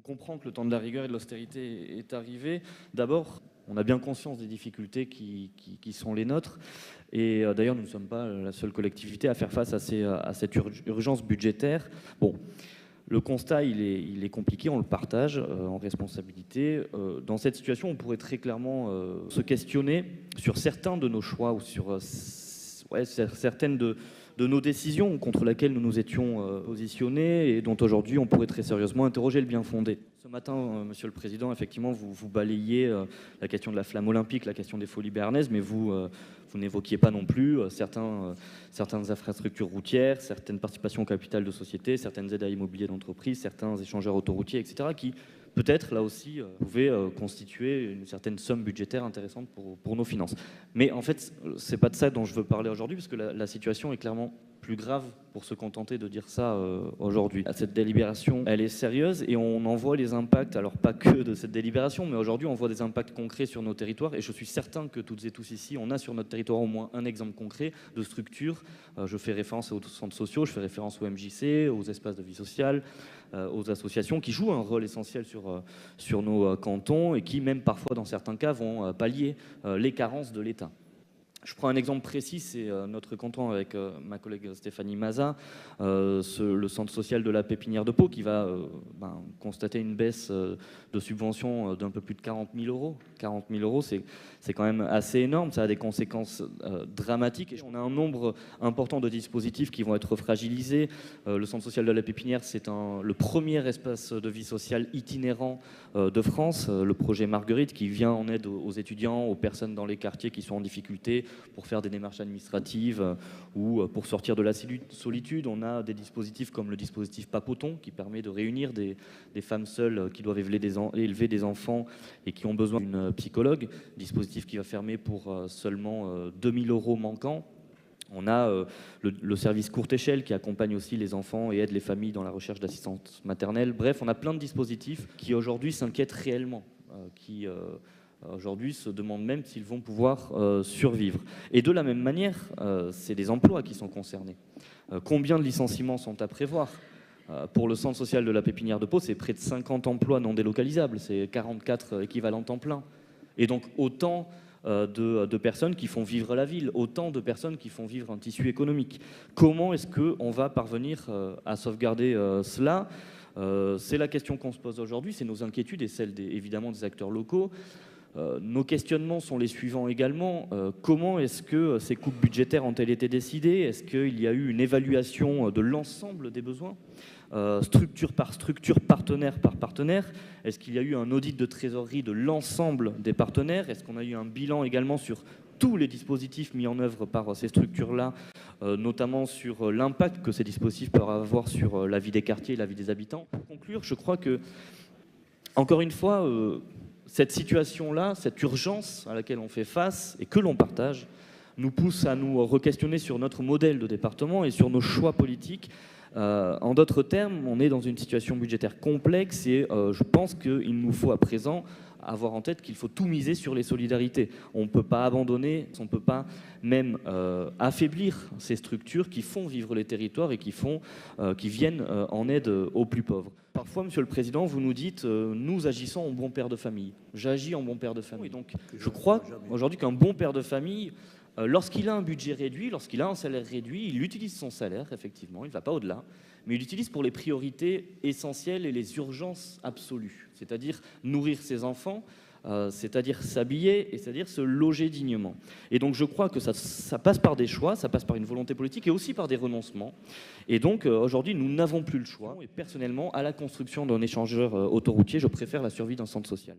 On comprend que le temps de la rigueur et de l'austérité est arrivé. D'abord, on a bien conscience des difficultés qui sont les nôtres. Et d'ailleurs, nous ne sommes pas la seule collectivité à faire face à cette urgence budgétaire. Bon, le constat, il est compliqué, on le partage en responsabilité. Dans cette situation, on pourrait très clairement se questionner sur certains de nos choix ou sur certaines de nos décisions contre lesquelles nous nous étions positionnés et dont aujourd'hui on pourrait très sérieusement interroger le bien fondé. Ce matin, Monsieur le Président, effectivement, vous balayez la question de la flamme olympique, la question des folies béarnaises, mais vous n'évoquiez pas non plus certaines infrastructures routières, certaines participations au capital de sociétés, certaines aides à l'immobilier d'entreprise, certains échangeurs autoroutiers, etc., qui peut-être, là aussi, pouvaient constituer une certaine somme budgétaire intéressante pour nos finances. Mais en fait, ce n'est pas de ça dont je veux parler aujourd'hui, parce que la situation est clairement plus grave pour se contenter de dire ça aujourd'hui. Cette délibération, elle est sérieuse et on en voit les impacts, alors pas que de cette délibération, mais aujourd'hui on voit des impacts concrets sur nos territoires et je suis certain que toutes et tous ici, on a sur notre territoire au moins un exemple concret de structure. Je fais référence aux centres sociaux, je fais référence aux MJC, aux espaces de vie sociale, aux associations qui jouent un rôle essentiel sur nos cantons et qui même parfois dans certains cas vont pallier les carences de l'État. Je prends un exemple précis, c'est notre canton avec ma collègue Stéphanie Mazat, le centre social de la Pépinière de Pau qui va constater une baisse de subvention d'un peu plus de 40 000 euros. 40 000 euros, c'est quand même assez énorme, ça a des conséquences dramatiques. Et on a un nombre important de dispositifs qui vont être fragilisés. Le centre social de la Pépinière, c'est le premier espace de vie sociale itinérant de France, le projet Marguerite qui vient en aide aux étudiants, aux personnes dans les quartiers qui sont en difficulté, pour faire des démarches administratives ou pour sortir de la solitude. On a des dispositifs comme le dispositif Papoton qui permet de réunir des femmes seules qui doivent élever des enfants et qui ont besoin d'une psychologue, dispositif qui va fermer pour seulement 2 000 euros manquants. On a le service courte échelle qui accompagne aussi les enfants et aide les familles dans la recherche d'assistance maternelle. Bref, on a plein de dispositifs qui aujourd'hui s'inquiètent réellement, qui aujourd'hui se demandent même s'ils vont pouvoir survivre. Et de la même manière, c'est des emplois qui sont concernés. Combien de licenciements sont à prévoir ? Pour le centre social de la Pépinière de Pau, c'est près de 50 emplois non délocalisables, c'est 44 équivalents temps plein. Et donc autant de personnes qui font vivre la ville, autant de personnes qui font vivre un tissu économique. Comment est-ce qu'on va parvenir à sauvegarder cela ? C'est la question qu'on se pose aujourd'hui, c'est nos inquiétudes et celles évidemment des acteurs locaux. Nos questionnements sont les suivants également. Comment est-ce que ces coupes budgétaires ont-elles été décidées ? Est-ce qu'il y a eu une évaluation de l'ensemble des besoins ? Structure par structure, partenaire par partenaire. Est-ce qu'il y a eu un audit de trésorerie de l'ensemble des partenaires ? Est-ce qu'on a eu un bilan également sur tous les dispositifs mis en œuvre par ces structures-là, notamment sur l'impact que ces dispositifs peuvent avoir sur la vie des quartiers et la vie des habitants ? Pour conclure, je crois que, encore une fois, cette situation-là, cette urgence à laquelle on fait face et que l'on partage, nous pousse à nous re-questionner sur notre modèle de département et sur nos choix politiques. En d'autres termes, on est dans une situation budgétaire complexe et je pense qu'il nous faut à présent avoir en tête qu'il faut tout miser sur les solidarités. On ne peut pas abandonner, on ne peut pas même affaiblir ces structures qui font vivre les territoires et qui viennent en aide aux plus pauvres. Parfois, Monsieur le Président, vous nous dites nous agissons en bon père de famille. J'agis en bon père de famille. Donc, je crois aujourd'hui qu'un bon père de famille, lorsqu'il a un budget réduit, lorsqu'il a un salaire réduit, il utilise son salaire, effectivement, il ne va pas au-delà, mais il l'utilise pour les priorités essentielles et les urgences absolues, c'est-à-dire nourrir ses enfants, c'est-à-dire s'habiller et c'est-à-dire se loger dignement. Et donc je crois que ça passe par des choix, ça passe par une volonté politique et aussi par des renoncements. Et donc aujourd'hui, nous n'avons plus le choix. Et personnellement, à la construction d'un échangeur autoroutier, je préfère la survie d'un centre social.